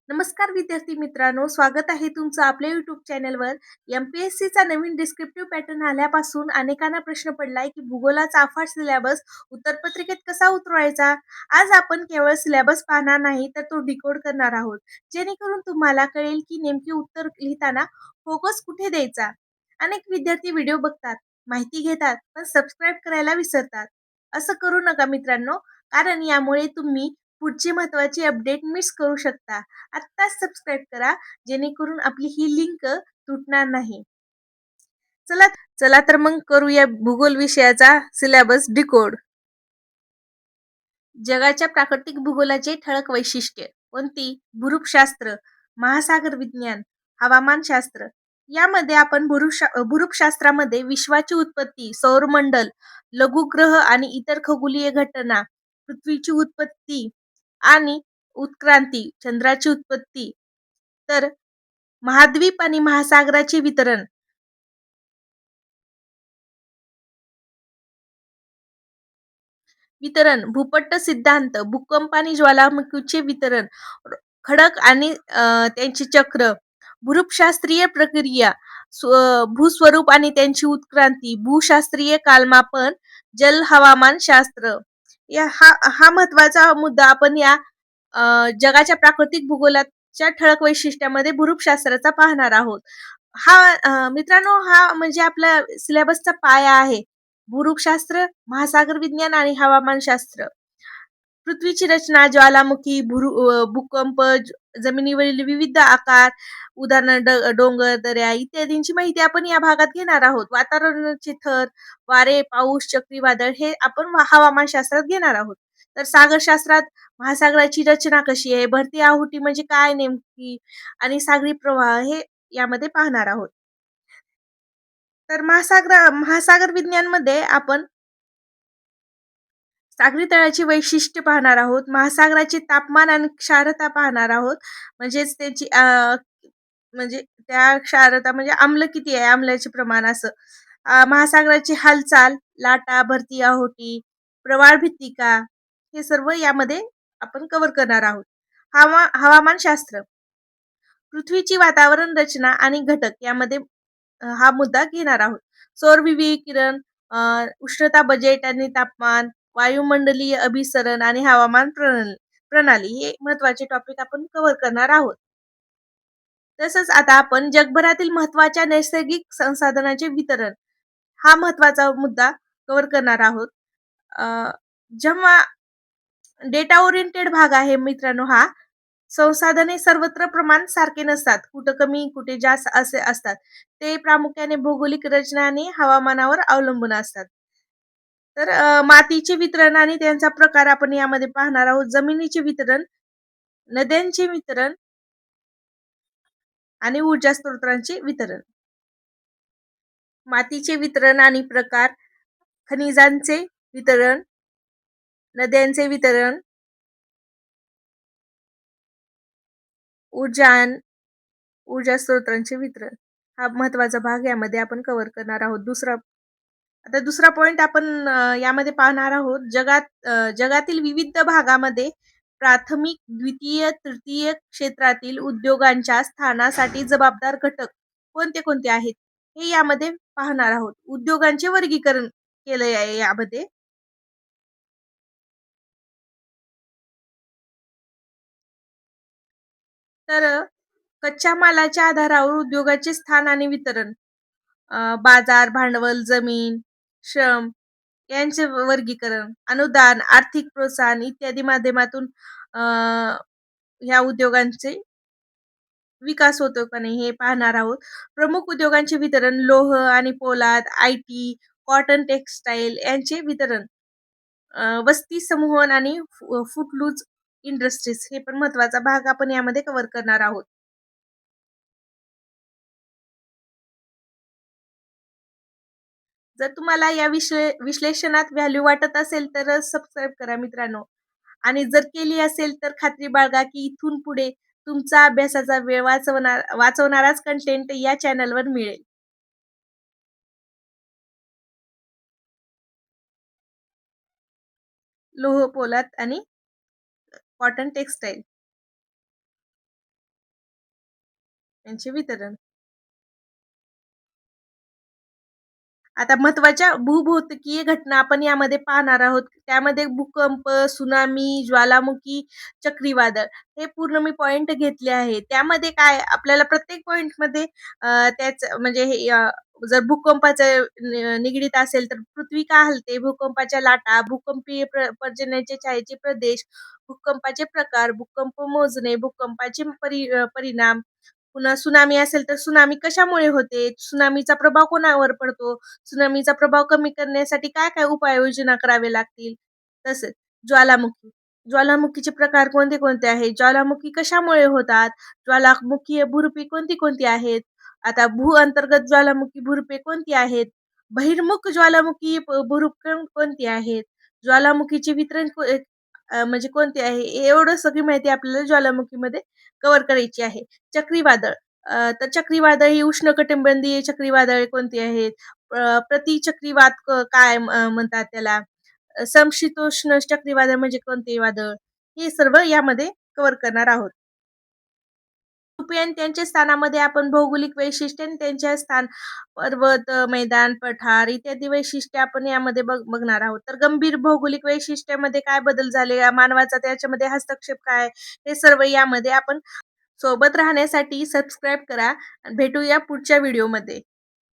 नमस्कार विद्यार्थी मित्रांनो, स्वागत आहे तुमचं आपल्या YouTube चॅनलवर. एम-पी-एस-सीचा नवीन डिस्क्रिप्टिव्ह पॅटर्न आल्यापासून अनेकांना प्रश्न पडलाय, की भूगोलाचा अफाट सिलेबस उत्तरपत्रिकेत कसा उतरवायचा? आज आपण केवळ सिलेबस पाहणार नाही, तर तो डिकोड करणार आहोत. जेणेकरून तुम्हाला कळेल, की नेमके उत्तर लिहिताना फोकस कुठे द्यायचा. अनेक विद्यार्थी व्हिडिओ बघतात, माहिती घेतात, पण सबस्क्राईब करायला विसरतात. असं करू नका मित्रांनो, कारण यामुळे तुम्ही पुढची महत्त्वाची अपडेट मिस करू शकता. आत्ताच सबस्क्राईब करा, जेणेकरून आपली ही लिंक तुटणार नाही. चला चला तर मग करूया भूगोल विषयाचा सिलेबस डिकोड. जगाच्या प्राकृतिक भूगोलाचे ठळक वैशिष्ट्ये कोणती? भूरूपशास्त्र, महासागर विज्ञान, हवामानशास्त्र. यामध्ये आपण भूरूपशास्त्रामध्ये विश्वाची उत्पत्ती, सौरमंडल, लघुग्रह आणि इतर खगोलीय घटना, पृथ्वीची उत्पत्ती आणि उत्क्रांती, चंद्राची उत्पत्ती, तर महाद्वीप आणि महासागराचे वितरण. भूपट्ट सिद्धांत, भूकंप आणि ज्वालामुखीचे वितरण, खडक आणि त्यांचे चक्र, भूरूपशास्त्रीय प्रक्रिया, भूस्वरूप आणि त्यांची उत्क्रांती, भूशास्त्रीय कालमापन, जल हवामान शास्त्र. हा महत्वाचा मुद्दा आपण या जगाच्या प्राकृतिक भूगोलाच्या ठळक वैशिष्ट्यामध्ये भूरूपशास्त्राचा पाहणार आहोत. मित्रांनो, हा म्हणजे आपल्या सिलेबसचा पाया आहे. भूरूपशास्त्र, महासागर विज्ञान आणि हवामानशास्त्र. पृथ्वीची रचना, ज्वालामुखी, भूकंप, जमिनीवरील विविध आकार, उदाहरण डोंगर, दऱ्या इत्यादींची माहिती आपण या भागात घेणार आहोत. वातावरणाचे थर, वारे, पाऊस, चक्रीवादळ हे आपण हवामानशास्त्रात घेणार आहोत. तर सागरशास्त्रात महासागराची रचना कशी आहे, भरती आहुती म्हणजे काय नेमकी, आणि सागरी प्रवाह हे यामध्ये पाहणार आहोत. तर महासागर विज्ञानमध्ये आपण सागरी तळाची वैशिष्ट्य पाहणार आहोत. महासागराचे तापमान आणि क्षारता पाहणार आहोत. म्हणजेच त्याची म्हणजे त्या क्षारता म्हणजे आम्ल किती आहे, आम्लाचे प्रमाण असं. महासागराची हालचाल, लाटा, भरती ओहोटी, प्रवाळ भित्तिका हे सर्व यामध्ये आपण कव्हर करणार आहोत. हवामानशास्त्र, पृथ्वीची वातावरण रचना आणि घटक यामध्ये हा मुद्दा घेणार आहोत. सौरविवीय किरण, उष्णता बजेट आणि तापमान, वायुमंडलीय अभिसरण आणि हवामान प्रणाली हे महत्वाचे टॉपिक आपण कव्हर करणार आहोत. तसंच आता आपण जगभरातील महत्त्वाच्या नैसर्गिक संसाधनांचे वितरण हा महत्त्वाचा मुद्दा कव्हर करणार आहोत. अ, जेव्हा डेटा ओरिएंटेड भाग आहे मित्रांनो हा, संसाधने सर्वत्र प्रमाण सारखे नसतात. कुठं कमी, कुठे जास्त असे असतात. ते प्रामुख्याने भौगोलिक रचना आणि हवामानावर अवलंबून असतात. तर मातीचे वितरण आणि त्यांचा प्रकार आपण यामध्ये पाहणार आहोत. जमिनीचे वितरण, नद्यांचे वितरण आणि ऊर्जा स्त्रोतांचे वितरण. मातीचे वितरण आणि प्रकार, खनिजांचे वितरण, नद्यांचे वितरण, ऊर्जा ऊर्जा स्त्रोतांचे वितरण. हा महत्त्वाचा भाग यामध्ये आपण कव्हर करणार आहोत. दुसरा पॉइंट आपण यामध्ये पाहणार आहोत. जगातील विविध भागामध्ये प्राथमिक, द्वितीय, तृतीय क्षेत्रातील उद्योगांच्या स्थानासाठी जबाबदार घटक कोणते कोणते आहेत, हे यामध्ये पाहणार आहोत. उद्योगांचे वर्गीकरण केले आहे यामध्ये. तर कच्च्या मालाच्या आधारावर उद्योगाचे स्थान आणि वितरण, बाजार, भांडवल, जमीन, श्रम यांचे वर्गीकरण, अनुदान, आर्थिक प्रोत्साहन इत्यादी माध्यमातून अ, ह्या उद्योगांचे विकास होतो का नाही हे पाहणार आहोत. प्रमुख उद्योगांचे वितरण, लोह आणि पोलाद, आय-टी, कॉटन टेक्सटाईल यांचे वितरण, वस्ती समूहन आणि फूडलूज इंडस्ट्रीज हे पण महत्त्वाचा भाग आपण यामध्ये कव्हर करणार आहोत. जर तुम्हाला या विश्लेषणात व्हॅल्यू वाटत असेल तर सबस्क्राईब करा मित्रांनो. आणि जर केली असेल तर खात्री बाळगा, की इथून पुढे तुमचा अभ्यासाचा वेळ वाचवणाराच कंटेंट या चॅनलवर मिळेल. लोह पोलाद आणि कॉटन टेक्सटाईल. यांचे वितरण. आता महत्त्वाच्या भूभौतिकीय घटना आपण यामध्ये पाहणार आहोत. त्यामध्ये भूकंप, सुनामी, ज्वालामुखी, चक्रीवादळ हे पूर्ण मी पॉइंट घेतले आहेत. त्यामध्ये काय आपल्याला प्रत्येक पॉइंटमध्ये त्याच म्हणजे जर भूकंपाचं निगडीत असेल तर पृथ्वी का हलते, भूकंपाच्या लाटा, भूकंपीय पर्जन्याचे छायेचे प्रदेश, भूकंपाचे प्रकार, भूकंप मोजणे, भूकंपाचे परिणाम, पुन्हा सुनामी असेल तर सुनामी कशामुळे होते? सुनामीचा प्रभाव कोणावर पडतो? सुनामीचा प्रभाव कमी करण्यासाठी काय-काय उपाययोजना कराव्या लागतील? तसेच ज्वालामुखी. ज्वालामुखीचे प्रकार कोणते-कोणते आहेत? ज्वालामुखी कशामुळे होतात? ज्वालामुखीय भुरुपे कोणती-कोणती आहेत? आता भूअंतर्गत ज्वालामुखी भुरुपे कोणती आहेत? बहिर्मुख ज्वालामुखी भुरुप कोणती आहेत? ज्वालामुखीचे वितरण म्हणजे कोणते आहे? एवढं सगळी माहिती आपल्याला ज्वालामुखीमध्ये कव्हर करायची आहे. चक्रीवादळ तर चक्रीवादळ ही उष्णकटिबंधीय चक्रीवादळे कोणती आहेत? प्रतिचक्रीवाद काय म्हणतात त्याला? समशीतोष्ण चक्रीवादळ म्हणजे कोणते वादळ? हे सर्व यामध्ये कव्हर करणार आहोत. रुपी आणि त्यांच्या स्थानामध्ये आपण भौगोलिक वैशिष्ट्य आणि त्यांच्या स्थान, पर्वत, मैदान, पठार इत्यादी वैशिष्ट्ये आपण यामध्ये बघणार आहोत. तर गंभीर भौगोलिक वैशिष्ट्यामध्ये काय बदल झाले? मानवाचा त्याच्यामध्ये हस्तक्षेप काय? हे सर्व यामध्ये आपण सोबत राहण्यासाठी सबस्क्राईब करा. भेटूया पुढच्या व्हिडिओमध्ये.